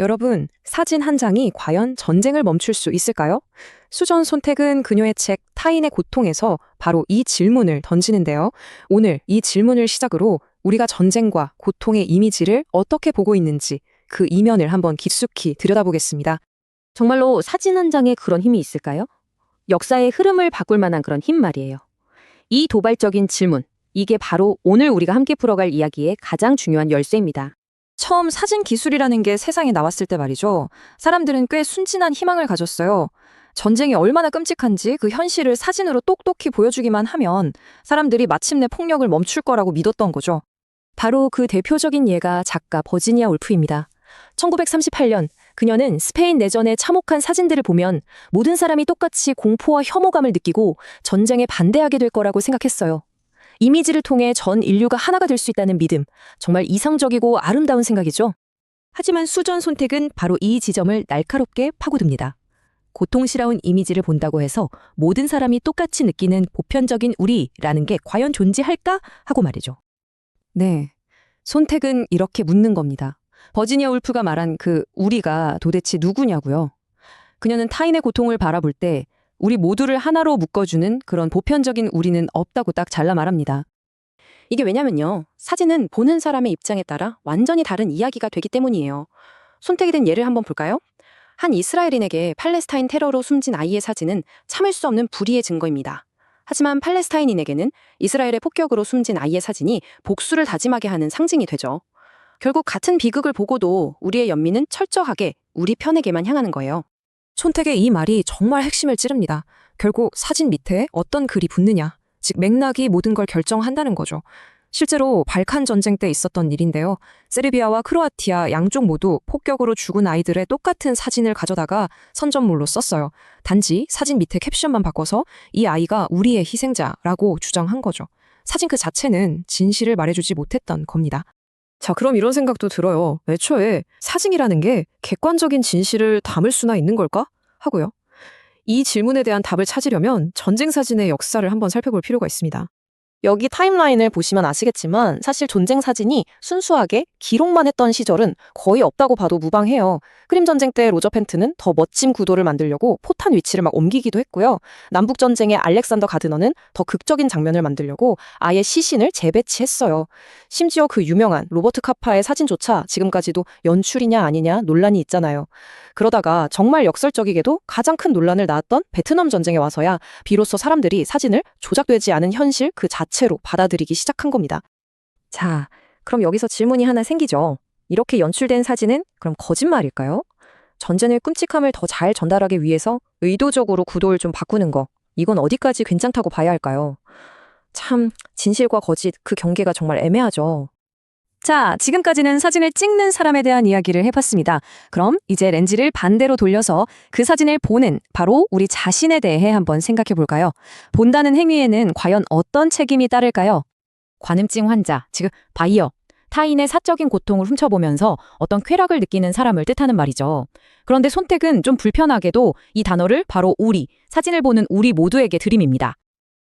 여러분, 사진 한 장이 과연 전쟁을 멈출 수 있을까요? 수전 손택은 그녀의 책 타인의 고통에서 바로 이 질문을 던지는데요. 오늘 이 질문을 시작으로 우리가 전쟁과 고통의 이미지를 어떻게 보고 있는지 그 이면을 한번 깊숙이 들여다보겠습니다. 정말로 사진 한 장에 그런 힘이 있을까요? 역사의 흐름을 바꿀 만한 그런 힘 말이에요. 이 도발적인 질문, 이게 바로 오늘 우리가 함께 풀어갈 이야기의 가장 중요한 열쇠입니다. 처음 사진 기술이라는 게 세상에 나왔을 때 말이죠. 사람들은 꽤 순진한 희망을 가졌어요. 전쟁이 얼마나 끔찍한지 그 현실을 사진으로 똑똑히 보여주기만 하면 사람들이 마침내 폭력을 멈출 거라고 믿었던 거죠. 바로 그 대표적인 예가 작가 버지니아 울프입니다. 1938년 그녀는 스페인 내전의 참혹한 사진들을 보면 모든 사람이 똑같이 공포와 혐오감을 느끼고 전쟁에 반대하게 될 거라고 생각했어요. 이미지를 통해 전 인류가 하나가 될 수 있다는 믿음, 정말 이상적이고 아름다운 생각이죠. 하지만 수전 손택은 바로 이 지점을 날카롭게 파고듭니다. 고통스러운 이미지를 본다고 해서 모든 사람이 똑같이 느끼는 보편적인 우리라는 게 과연 존재할까 하고 말이죠. 네. 손택은 이렇게 묻는 겁니다. 버지니아 울프가 말한 그 우리가 도대체 누구냐고요. 그녀는 타인의 고통을 바라볼 때 우리 모두를 하나로 묶어주는 그런 보편적인 우리는 없다고 딱 잘라 말합니다. 이게 왜냐면요. 사진은 보는 사람의 입장에 따라 완전히 다른 이야기가 되기 때문이에요. 손택이 된 예를 한번 볼까요? 한 이스라엘인에게 팔레스타인 테러로 숨진 아이의 사진은 참을 수 없는 불의의 증거입니다. 하지만 팔레스타인인에게는 이스라엘의 폭격으로 숨진 아이의 사진이 복수를 다짐하게 하는 상징이 되죠. 결국 같은 비극을 보고도 우리의 연민은 철저하게 우리 편에게만 향하는 거예요. 손택의 이 말이 정말 핵심을 찌릅니다. 결국 사진 밑에 어떤 글이 붙느냐, 즉 맥락이 모든 걸 결정한다는 거죠. 실제로 발칸 전쟁 때 있었던 일인데요. 세르비아와 크로아티아 양쪽 모두 폭격으로 죽은 아이들의 똑같은 사진을 가져다가 선전물로 썼어요. 단지 사진 밑에 캡션만 바꿔서 이 아이가 우리의 희생자라고 주장한 거죠. 사진 그 자체는 진실을 말해주지 못했던 겁니다. 자, 그럼 이런 생각도 들어요. 애초에 사진이라는 게 객관적인 진실을 담을 수나 있는 걸까? 하고요. 이 질문에 대한 답을 찾으려면 전쟁 사진의 역사를 한번 살펴볼 필요가 있습니다. 여기 타임라인을 보시면 아시겠지만 사실 전쟁 사진이 순수하게 기록만 했던 시절은 거의 없다고 봐도 무방해요. 크림 전쟁 때 로저 펜트는 더 멋진 구도를 만들려고 포탄 위치를 막 옮기기도 했고요. 남북 전쟁의 알렉산더 가드너는 더 극적인 장면을 만들려고 아예 시신을 재배치했어요. 심지어 그 유명한 로버트 카파의 사진조차 지금까지도 연출이냐 아니냐 논란이 있잖아요. 그러다가 정말 역설적이게도 가장 큰 논란을 낳았던 베트남 전쟁에 와서야 비로소 사람들이 사진을 조작되지 않은 현실 그 자체로 받아들이기 시작한 겁니다. 자, 그럼 여기서 질문이 하나 생기죠. 이렇게 연출된 사진은 그럼 거짓말일까요? 전쟁의 끔찍함을 더 잘 전달하기 위해서 의도적으로 구도를 좀 바꾸는 거, 이건 어디까지 괜찮다고 봐야 할까요? 참, 진실과 거짓, 그 경계가 정말 애매하죠. 자, 지금까지는 사진을 찍는 사람에 대한 이야기를 해봤습니다. 그럼 이제 렌즈를 반대로 돌려서 그 사진을 보는 바로 우리 자신에 대해 한번 생각해 볼까요? 본다는 행위에는 과연 어떤 책임이 따를까요? 관음증 환자, 즉 바이어, 타인의 사적인 고통을 훔쳐보면서 어떤 쾌락을 느끼는 사람을 뜻하는 말이죠. 그런데 손택은 좀 불편하게도 이 단어를 바로 우리, 사진을 보는 우리 모두에게 들이밉니다.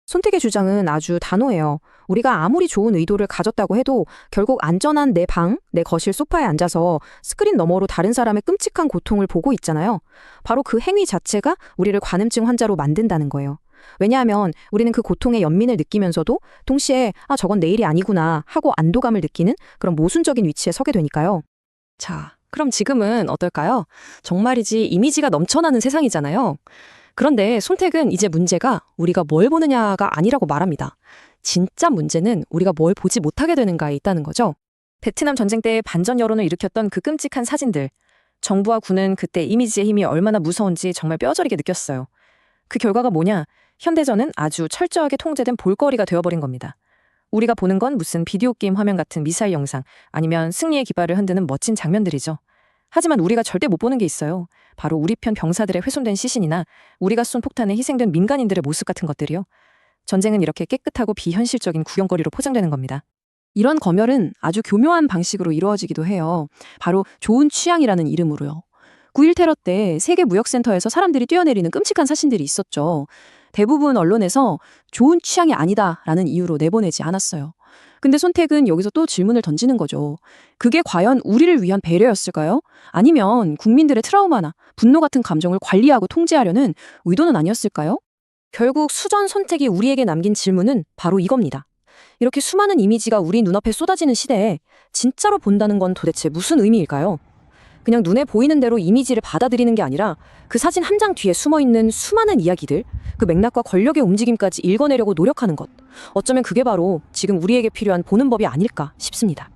손택의 주장은 아주 단호해요. 우리가 아무리 좋은 의도를 가졌다고 해도 결국 안전한 내 방, 내 거실 소파에 앉아서 스크린 너머로 다른 사람의 끔찍한 고통을 보고 있잖아요. 바로 그 행위 자체가 우리를 관음증 환자로 만든다는 거예요. 왜냐하면 우리는 그 고통의 연민을 느끼면서도 동시에 저건 내 일이 아니구나 하고 안도감을 느끼는 그런 모순적인 위치에 서게 되니까요. 자, 그럼 지금은 어떨까요? 정말이지 이미지가 넘쳐나는 세상이잖아요. 그런데 손택은 이제 문제가 우리가 뭘 보느냐가 아니라고 말합니다. 진짜 문제는 우리가 뭘 보지 못하게 되는가에 있다는 거죠. 베트남 전쟁 때 반전 여론을 일으켰던 그 끔찍한 사진들. 정부와 군은 그때 이미지의 힘이 얼마나 무서운지 정말 뼈저리게 느꼈어요. 그 결과가 뭐냐? 현대전은 아주 철저하게 통제된 볼거리가 되어버린 겁니다. 우리가 보는 건 무슨 비디오 게임 화면 같은 미사일 영상, 아니면 승리의 깃발을 흔드는 멋진 장면들이죠. 하지만 우리가 절대 못 보는 게 있어요. 바로 우리 편 병사들의 훼손된 시신이나 우리가 쏜 폭탄에 희생된 민간인들의 모습 같은 것들이요. 전쟁은 이렇게 깨끗하고 비현실적인 구경거리로 포장되는 겁니다. 이런 검열은 아주 교묘한 방식으로 이루어지기도 해요. 바로 좋은 취향이라는 이름으로요. 9.1 테러 때 세계 무역센터에서 사람들이 뛰어내리는 끔찍한 사진들이 있었죠. 대부분 언론에서 좋은 취향이 아니다라는 이유로 내보내지 않았어요. 근데 손택은 여기서 또 질문을 던지는 거죠. 그게 과연 우리를 위한 배려였을까요? 아니면 국민들의 트라우마나 분노 같은 감정을 관리하고 통제하려는 의도는 아니었을까요? 결국 수전 선택이 우리에게 남긴 질문은 바로 이겁니다. 이렇게 수많은 이미지가 우리 눈앞에 쏟아지는 시대에 진짜로 본다는 건 도대체 무슨 의미일까요? 그냥 눈에 보이는 대로 이미지를 받아들이는 게 아니라 그 사진 한 장 뒤에 숨어있는 수많은 이야기들, 그 맥락과 권력의 움직임까지 읽어내려고 노력하는 것. 어쩌면 그게 바로 지금 우리에게 필요한 보는 법이 아닐까 싶습니다.